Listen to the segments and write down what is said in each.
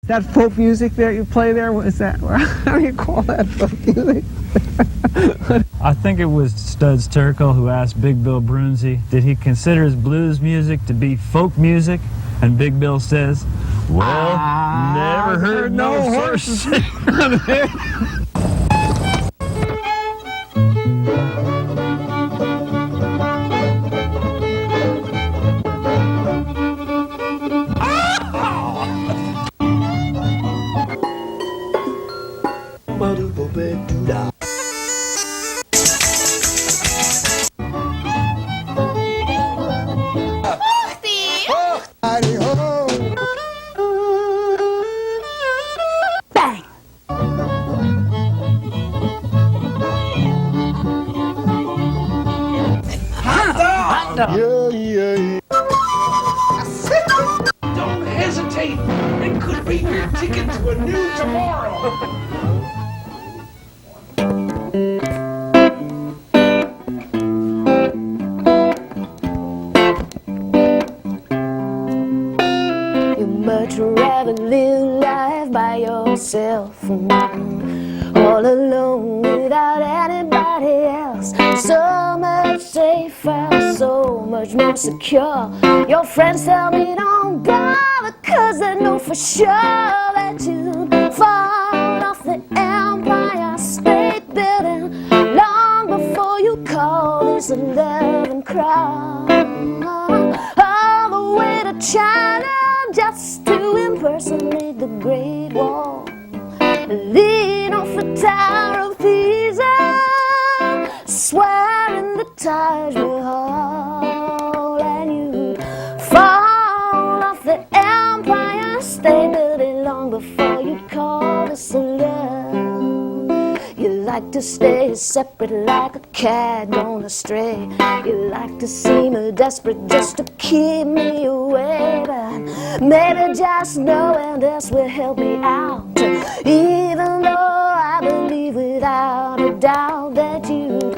That folk music that you play there, what is that? How do you call that folk music? I think it was Studs Terkel who asked Big Bill Brunzi, did he consider his blues music to be folk music? And Big Bill says, well, never heard no horses. Don't hesitate. It could be your ticket to a new tomorrow. You'd much rather live life by yourself, all alone without anybody else. So much safer, so much more secure. Your friends tell me don't bother, 'cause they know for sure that you'd fall off the Empire State Building long before you call this a love and cry. All the way to China just to impersonate the Great Wall. Lean off the Tower of Pisa, swearing the Taj Mahal, and you fall off the Empire State Building long before you'd call this a love. You like to stay separate like a cat gone astray. You like to seem desperate just to keep me away, but maybe just knowing this will help me out. Even though I believe without a doubt that you'd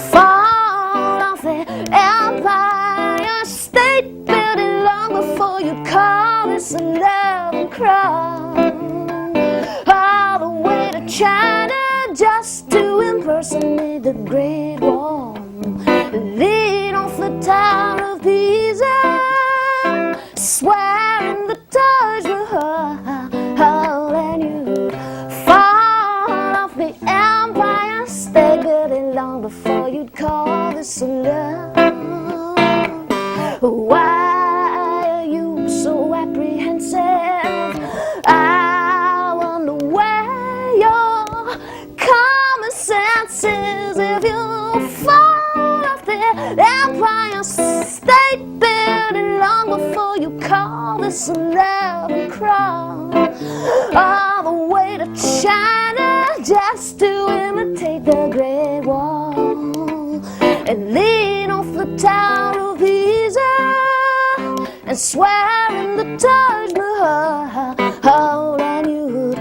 fall off the Empire State Building long before you'd call this a love and cry. All the way to China just to impersonate the Great Wall. Lean off the Tower of Pisa, swearing the Taj Mahal, and you'd fall off the Empire State Building long before you'd call this a love. Why are you so apprehensive? I wonder where your common sense is. If you fall off the Empire State Building long before you call this a love and cry. All the way to China just to imitate the Great Wall, and lean off the Tower of Pisa and swear in the Taj Mahal, and you'd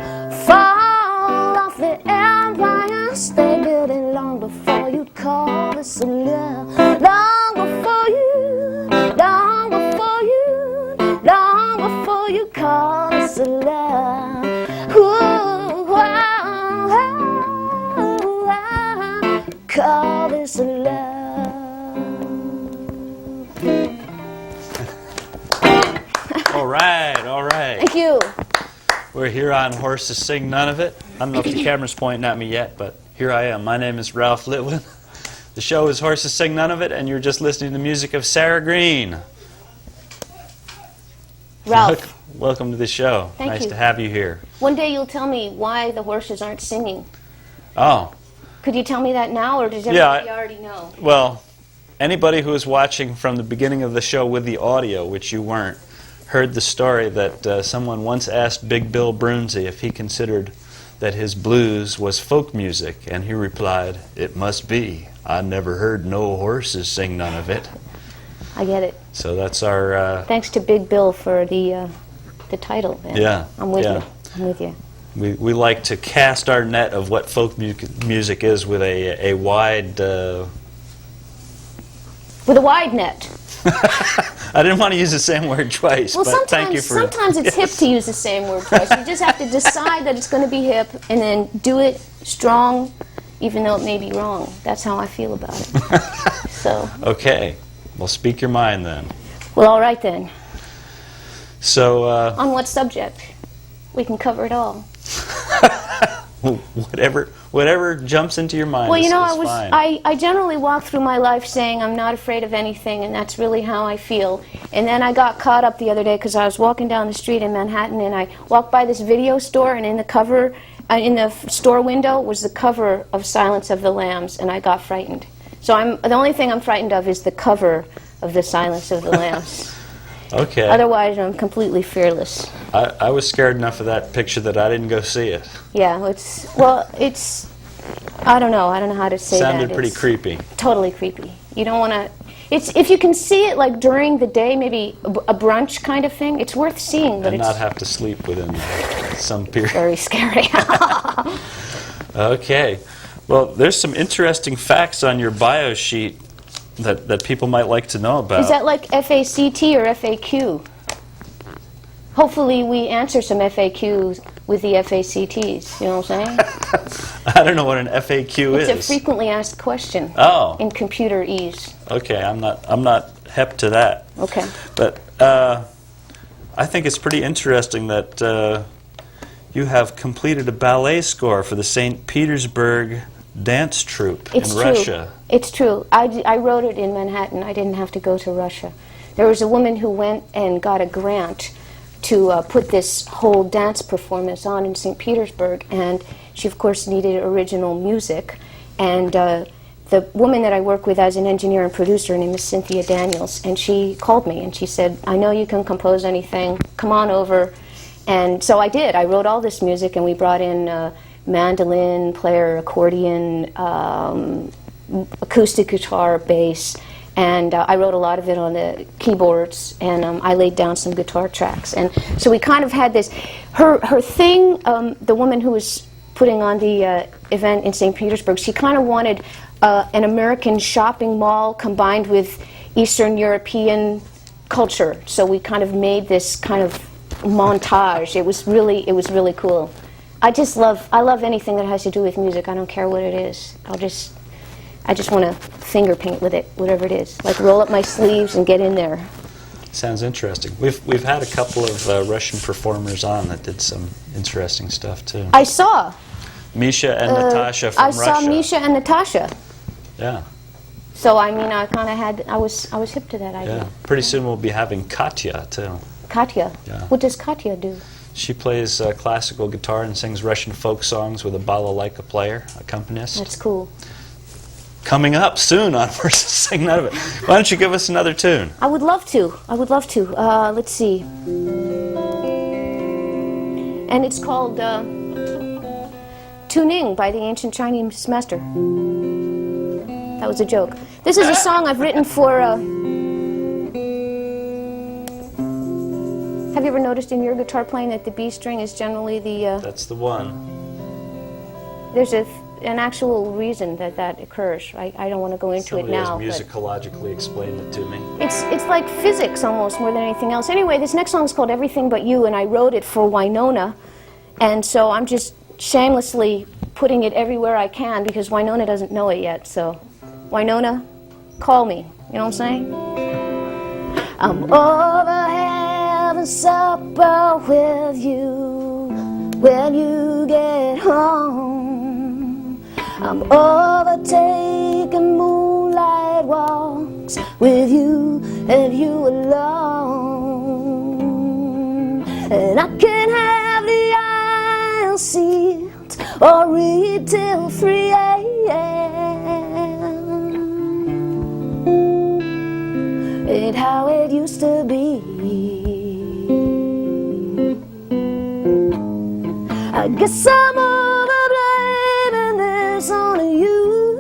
fall off the Empire State Building long before you'd call this a love. Long before you, long before you, long before you call this a love. Call this a love. All right, all right. Thank you. We're here on Horses Sing None of It. I don't know if the camera's pointing at me yet, but here I am. My name is Ralph Litwin. The show is Horses Sing None of It, and you're just listening to the music of Sarah Greene. Ralph. Welcome to the show. Thank nice you. to have you here. One day you'll tell me why the horses aren't singing. Oh. Could you tell me that now, or does everybody already know? Well, anybody who was watching from the beginning of the show with the audio, which you weren't, heard the story that someone once asked Big Bill Brunzi if he considered that his blues was folk music, and he replied, "It must be. I never heard no horses sing none of it." I get it. So that's our... Thanks to Big Bill for the title. Man. Yeah. I'm with yeah. you. I'm with you. We like to cast our net of what folk music is with a wide... With a wide net. I didn't want to use the same word twice, Well, but thank you for... sometimes it's hip to use the same word twice. You just have to decide that it's going to be hip and then do it strong, even though it may be wrong. That's how I feel about it. So. Okay. Well, speak your mind then. Well, all right then. So... On what subject? We can cover it all. Whatever jumps into your mind. Well, you know, is fine. I generally walk through my life saying I'm not afraid of anything, and that's really how I feel. And then I got caught up the other day because I was walking down the street in Manhattan, and I walked by this video store, and in the cover, in the store window, was the cover of Silence of the Lambs, and I got frightened. So the only thing I'm frightened of is the cover of the Silence of the Lambs. Okay. Otherwise, I'm completely fearless. I was scared enough of that picture that I didn't go see it. Yeah, it's, I don't know how to say that. Sounded pretty creepy. Totally creepy. You don't want to, if you can see it like during the day, maybe a brunch kind of thing, it's worth seeing. But And not have to sleep within some period. Very scary. Okay. Well, there's some interesting facts on your bio sheet that people might like to know about. Is that like FACT or FAQ? Hopefully we answer some FAQs with the FACTs, you know what I'm saying? I don't know what an FAQ is. It's a frequently asked question. Oh. In computer ease. Okay, I'm not hep to that. Okay. But I think it's pretty interesting that you have completed a ballet score for the St. Petersburg dance troupe in Russia. It's true. I wrote it in Manhattan. I didn't have to go to Russia. There was a woman who went and got a grant to put this whole dance performance on in St. Petersburg, and she of course needed original music, and the woman that I work with as an engineer and producer, her name is Cynthia Daniels, and she called me and she said, I know you can compose anything, come on over. And so I did. I wrote all this music, and we brought in mandolin player, accordion, acoustic guitar, bass, and I wrote a lot of it on the keyboards, and I laid down some guitar tracks. And so we kind of had this, her thing, the woman who was putting on the event in St. Petersburg, she kind of wanted an American shopping mall combined with Eastern European culture. So we kind of made this kind of montage. It was really cool. I love anything that has to do with music. I don't care what it is. I just want to finger paint with it, whatever it is. Like roll up my sleeves and get in there. Sounds interesting. We've had a couple of Russian performers on that did some interesting stuff too. I saw Misha and Natasha from Russia. I saw Misha and Natasha. Yeah. So I mean, I kind of had. I was hip to that idea. Yeah. Pretty soon we'll be having Katya too. Katya. Yeah. What does Katya do? She plays classical guitar and sings Russian folk songs with a balalaika player, accompanist. That's cool. Coming up soon on Versus Sing None of It. Why don't you give us another tune? I would love to. Let's see. And it's called Tuning by the Ancient Chinese Master. That was a joke. This is a song I've written for... Have you ever noticed in your guitar playing that the B string is generally the... That's the one. There's an actual reason that occurs. I don't want to go into it now. Somebody has musicologically explained it to me. It's like physics almost more than anything else. Anyway, this next song is called Everything But You, and I wrote it for Winona, and so I'm just shamelessly putting it everywhere I can because Winona doesn't know it yet. So, Winona, call me. You know what I'm saying? I'm over having supper with you when you get home. I'm overtaking moonlight walks with you and you alone. And I can have the aisle seat or read till 3 a.m. Ain't how it used to be. I guess I'm over blaming this on you,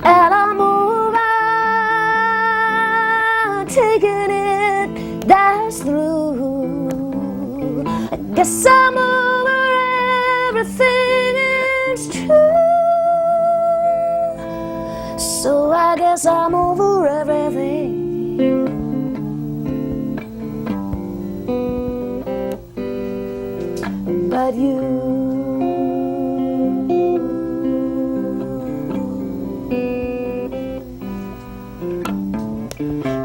and I'm over taking it, that's through. I guess I'm over everything, it's true. So I guess I'm over everything. But you.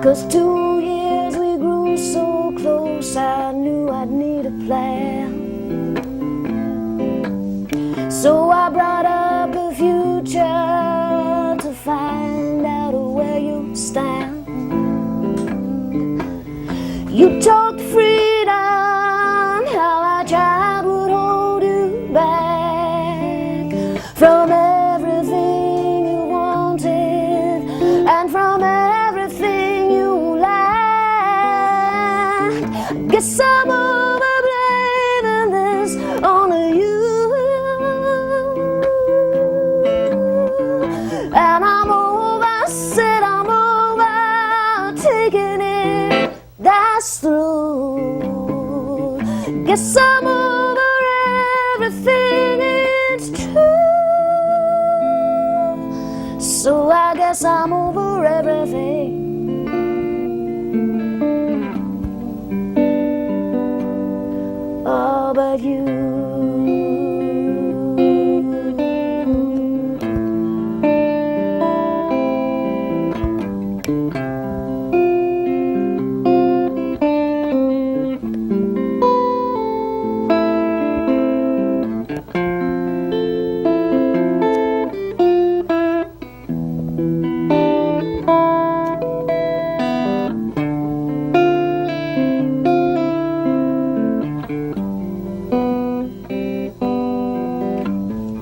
'Cause 2 years we grew so close, I knew I'd need a plan. So I brought up the future to find out where you stand. You talked freedom, how our child would hold you back from everything you wanted and from everything you lacked. Guess I'm over blaming this on you. And I'm over, said I'm over, taking it, that's through. Guess I'm over everything, it's true. So I guess I'm over everything. Oh, but you.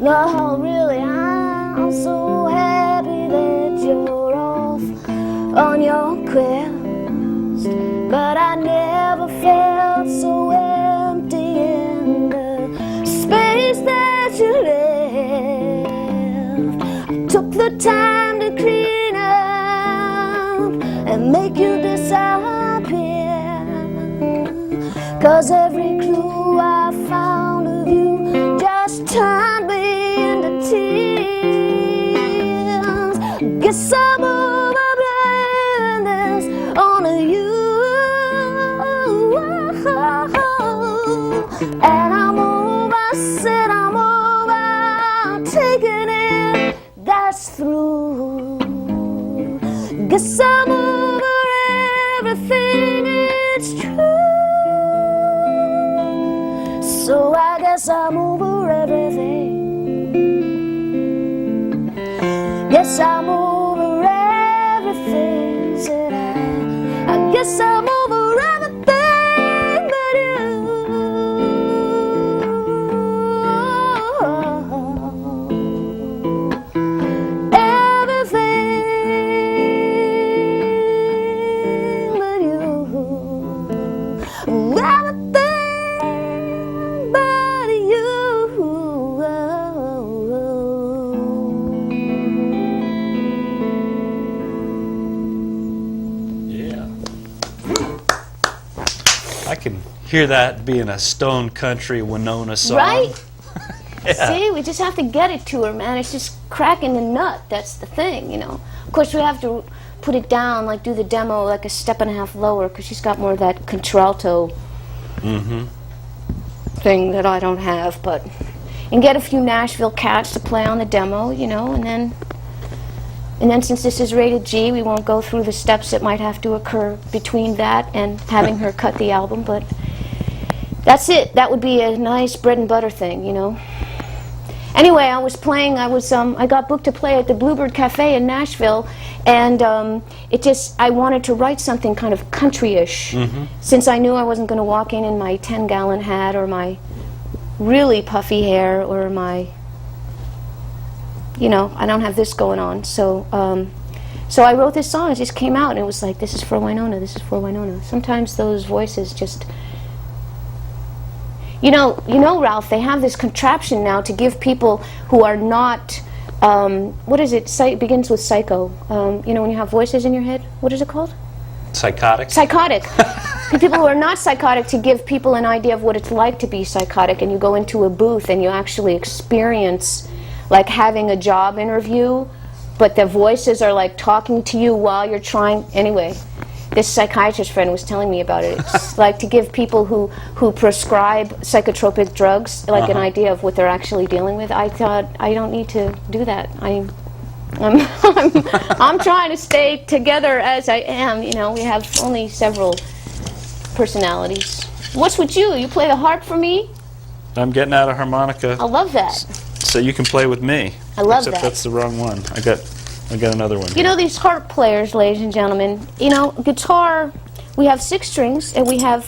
No, really, I'm so happy that you're off on your quest. But I never felt so empty in the space that you left. I took the time to clean up and make you disappear. 'Cause every clue I found of you just turned me into tears. Guess I'm over blaming this on you. And I'm over, said I'm over, taking it, that's through. Guess I'm over everything, it's true. So I guess I'm over everything. Yes, I'm over everything, said I guess I'm over everything but you. Everything but you. Everything but you. I can hear that being a Stone Country Winona song. Right? Yeah. See, we just have to get it to her, man. It's just cracking the nut. That's the thing, you know. Of course, we have to put it down, like do the demo like a step and a half lower, because she's got more of that contralto thing that I don't have. But and get a few Nashville cats to play on the demo, you know, and then since this is rated G, we won't go through the steps that might have to occur between that and having her cut the album, but that's it. That would be a nice bread and butter thing, you know. Anyway, I got booked to play at the Bluebird Cafe in Nashville, and I wanted to write something kind of country-ish, since I knew I wasn't going to walk in my 10-gallon hat or my really puffy hair or my, you know, I don't have this going on. So I wrote this song. It just came out, and it was like, this is for Winona, this is for Winona. Sometimes those voices just... You know, Ralph, they have this contraption now to give people who are not, what is it? Begins with psycho. You know, when you have voices in your head, what is it called? Psychotic? Psychotic. People who are not psychotic, to give people an idea of what it's like to be psychotic, and you go into a booth and you actually experience like having a job interview but the voices are like talking to you while you're trying. Anyway, this psychiatrist friend was telling me about it. It's like to give people who prescribe psychotropic drugs like an idea of what they're actually dealing with. I thought, I don't need to do that. I'm trying to stay together as I am. You know, we have only several personalities. What's with you? You play the harp for me? I'm getting out a harmonica I love that. so you can play with me. I love Except that. that's the wrong one. I got another one. You know, these harp players, ladies and gentlemen, you know, guitar, we have 6 strings and we have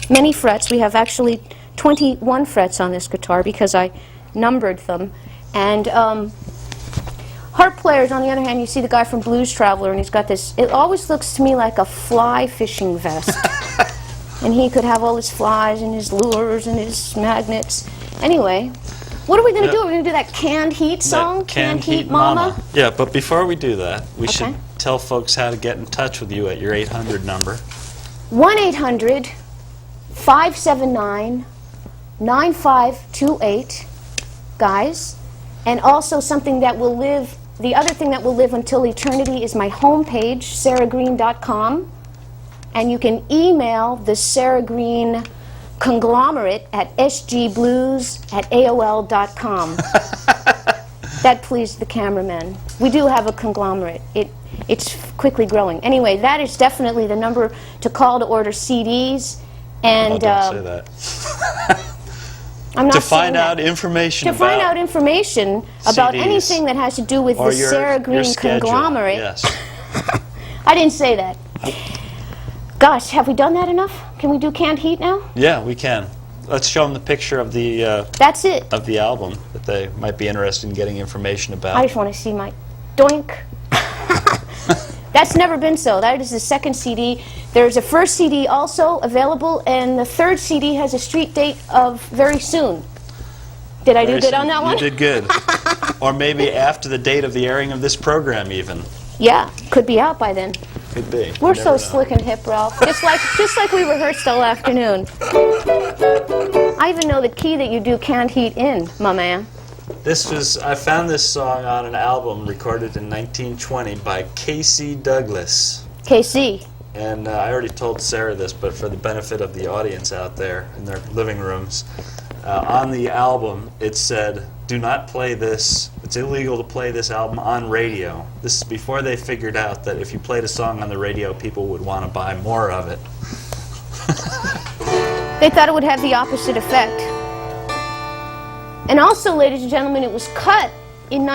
many frets. We have actually 21 frets on this guitar because I numbered them. And harp players, on the other hand, you see the guy from Blues Traveler, and he's got this, it always looks to me like a fly fishing vest. And he could have all his flies and his lures and his magnets. Anyway, what are we going to do? Are we going to do that Canned Heat song? That Canned Heat Mama. Yeah, but before we do that, we should tell folks how to get in touch with you at your 800 number. 1-800-579-9528, guys. And also something that will live, the other thing that will live until eternity is my homepage, sarahgreene.com. And you can email the Sarah Greene conglomerate at sgblues@aol.com. That pleased the cameraman. We do have a conglomerate. It's quickly growing. Anyway, that is definitely the number to call to order CDs. And Don't say that. I'm not to saying find out that. information To find out information about CDs anything that has to do with or the your- Sarah your Greene schedule. conglomerate. Yes. I didn't say that. Gosh, have we done that enough? Can we do Canned Heat now? Yeah, we can. Let's show them the picture of the That's it. of the album that they might be interested in getting information about. I just want to see my doink. That's never been so. That is the second CD. There's a first CD also available, and the third CD has a street date of very soon. Did I do good on that one? You did good. Or maybe after the date of the airing of this program, even. Yeah, could be out by then. Could be. You We're never so know. slick and hip, Ralph. Just like we rehearsed all afternoon. I even know the key that you do Canned Heat in, my man. I found this song on an album recorded in 1920 by Casey Douglas. KC. And I already told Sarah this, but for the benefit of the audience out there in their living rooms, on the album it said, "Do not play this. It's illegal to play this album on radio." This is before they figured out that if you played a song on the radio, people would want to buy more of it. They thought it would have the opposite effect. And also, ladies and gentlemen, it was cut in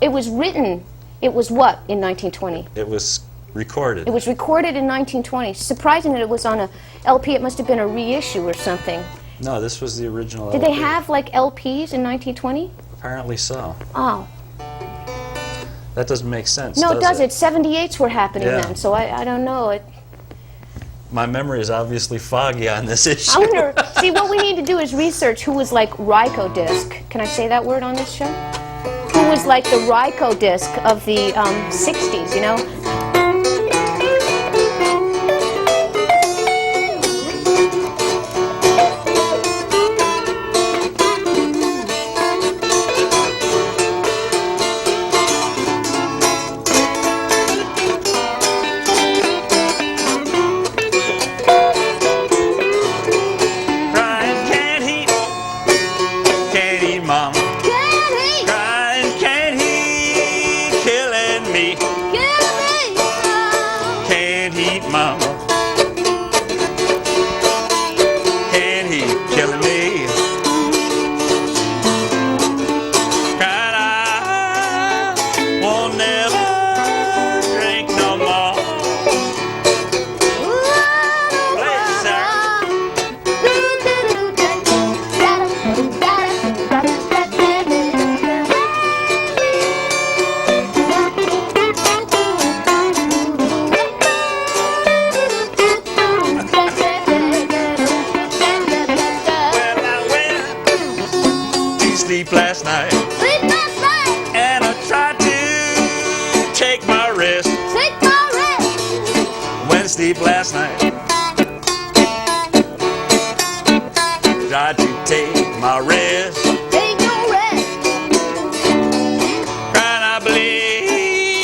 it was written, it was what in 1920? It was recorded. It was recorded in 1920. Surprising that it was on a LP. It must have been a reissue or something. No, this was the original Did LP. they have like LPs in 1920? Apparently so. Oh. That doesn't make sense, No, it does does. 78s were happening Yeah. then, so I don't know. My memory is obviously foggy on this issue. I wonder, see, what we need to do is research who was like Ryko disc. Can I say that word on this show? Who was like the Ryko disc of the 60s, you know? Crying can't heat, mama. Crying can't heat, killing me. Can't heat, mama. Can't heat, killing me. Crying I won't never drink no more. Play it, Sarah. Well, I went to sleep last night, and I tried to take my rest. Went to sleep last night, tried to take my rest. Crying I believe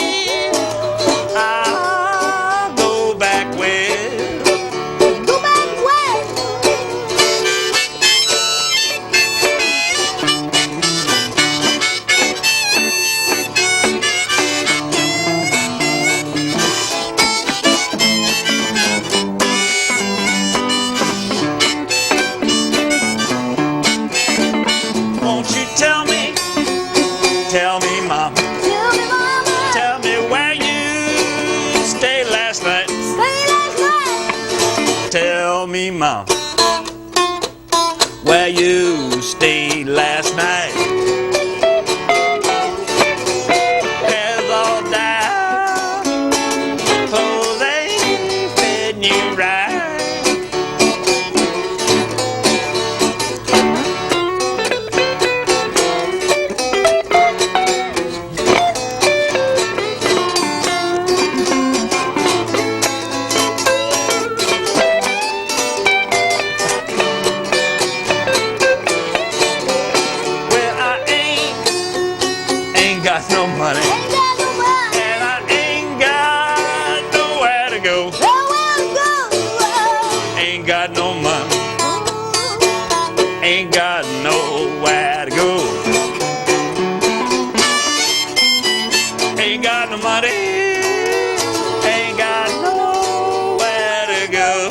Mom, where you stayed last night. Hair's all down, clothes ain't fitting you right. Got no money, and I ain't got nowhere to go. Ain't got no money, ain't got nowhere to go. Ain't got no money, ain't got nowhere to go.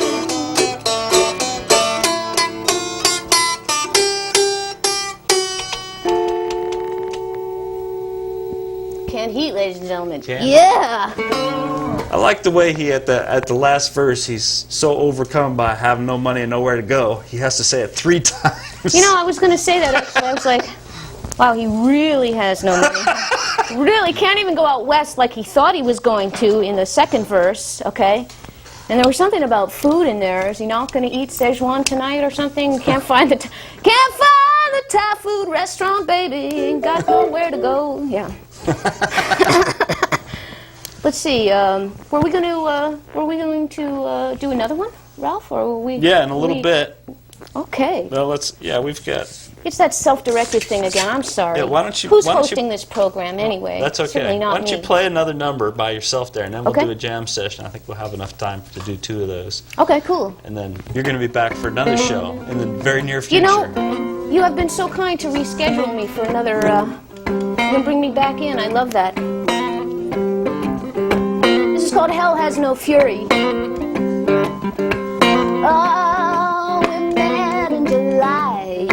Can't heat, ladies and gentlemen. Can't. Yeah. I like the way he at the last verse, he's so overcome by having no money and nowhere to go. He has to say it 3 times. You know, I was going to say that actually. I was like, wow, he really has no money. Really can't even go out west like he thought he was going to in the second verse, okay? And there was something about food in there. Is he not going to eat Szechuan tonight or something? Can't find the Thai food restaurant, baby. Ain't got nowhere to go. Yeah. Let's see. Were we going to do another one, Ralph, or were we? Yeah, in a little bit. Okay. Well, we've got. It's that self-directed thing again. I'm sorry. Yeah, why don't you? Who's hosting this program anyway? That's okay. Certainly not Why don't you me. play another number by yourself there, and then we'll Okay. do a jam session. I think we'll have enough time to do 2 of those. Okay, cool. And then you're going to be back for another show in the very near future. You know, you have been so kind to reschedule me for another. You're gonna bring me back in. I love that. This is called Hell Has No Fury. Oh, we met in July.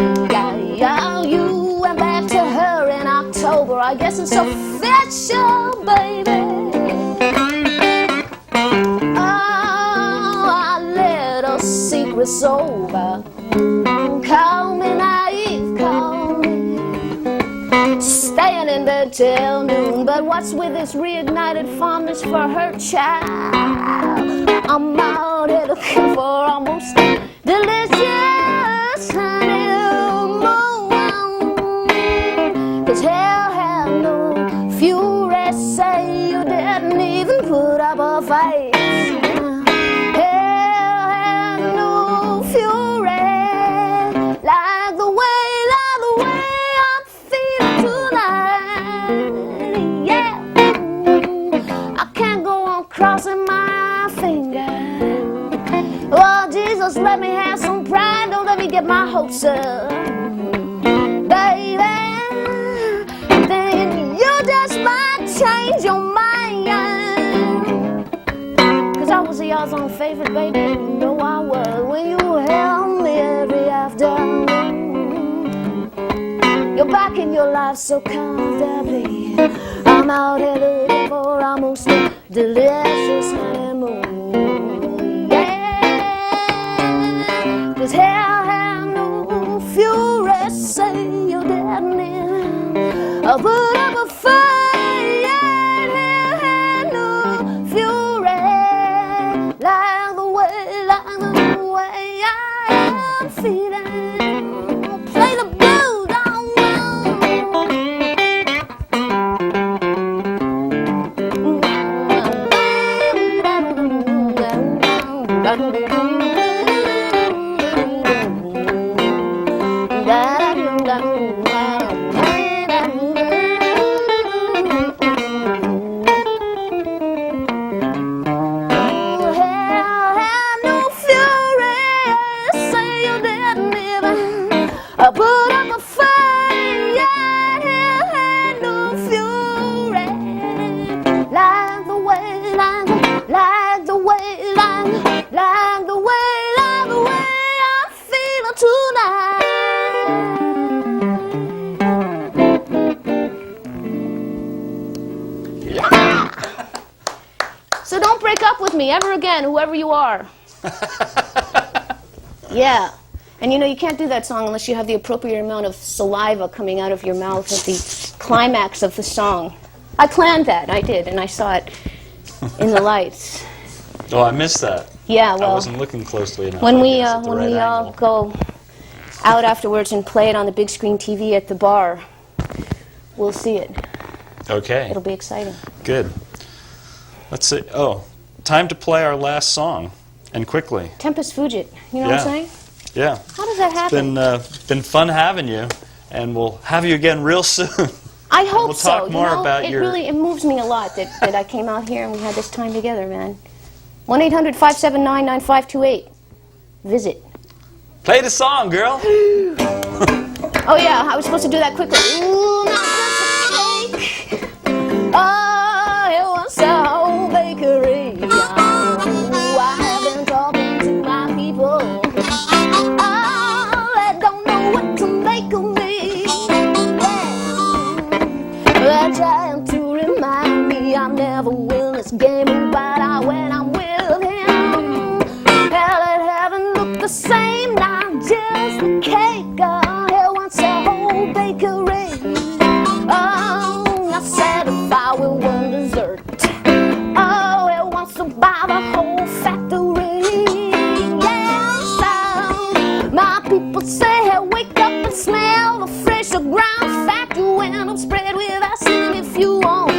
Yeah, you went back to her in October. I guess it's official, baby. Oh, our little secret's over. Call me naive, call me staying in bed till noon. But what's with this reignited fondness for her child? I'm out here looking for almost delicious honeymoon. 'Cause hell had no fury, say you didn't even put up a fight. Hell had no fury, like the way I'm feeling tonight. Yeah, I can't go on crossing my fingers. Oh, Jesus, let me have some pride. Don't let me get my hopes up, baby. Then you just might change your mind. 'Cause I was y'all's own favorite, baby. You know I was when you held me every afternoon. You're back in your life so comfortably. I'm out here looking for almost a delicious honeymoon. Yeah, 'cause hell had no fury, say you didn't even put up a fight. Yeah, hell had no fury, like the way I am feeling. Play the blues down. Put up a fight, yeah, had no fury, like the way I'm feeling tonight. Yeah. So don't break up with me ever again, whoever you are. Yeah. And you know, you can't do that song unless you have the appropriate amount of saliva coming out of your mouth at the climax of the song. I planned that, I did, and I saw it in the lights. Oh, I missed that. Yeah, well, I wasn't looking closely enough. when I we guess, at the right all angle. go out afterwards and play it on the big screen TV at the bar, we'll see it. Okay. It'll be exciting. Good. Let's see. Oh, time to play our last song, and quickly. Tempest Fugit, you know what I'm saying? Yeah. How does that happen? Been fun having you, and we'll have you again real soon. I hope we'll so. talk more you know, about it your- really it moves me a lot that I came out here and we had this time together, man. 1-800-579-9528. Visit. Play the song, girl. Oh yeah, I was supposed to do that quickly. Ooh, my cake. Oh, it was so bakery. Oh, I have been talking to my people. Oh, they don't know what to make of me. Yeah. They're trying to remind me I never win this game, but I when I'm with him. Hell, it haven't looked the same, not just the cake. Oh, it wants a whole bakery. Oh, I said if I will one dessert. Oh, it wants to buy the whole factory. Yeah, so my people say, hey, wake up and smell the fresh ground fat. You end up spread with icing if you want.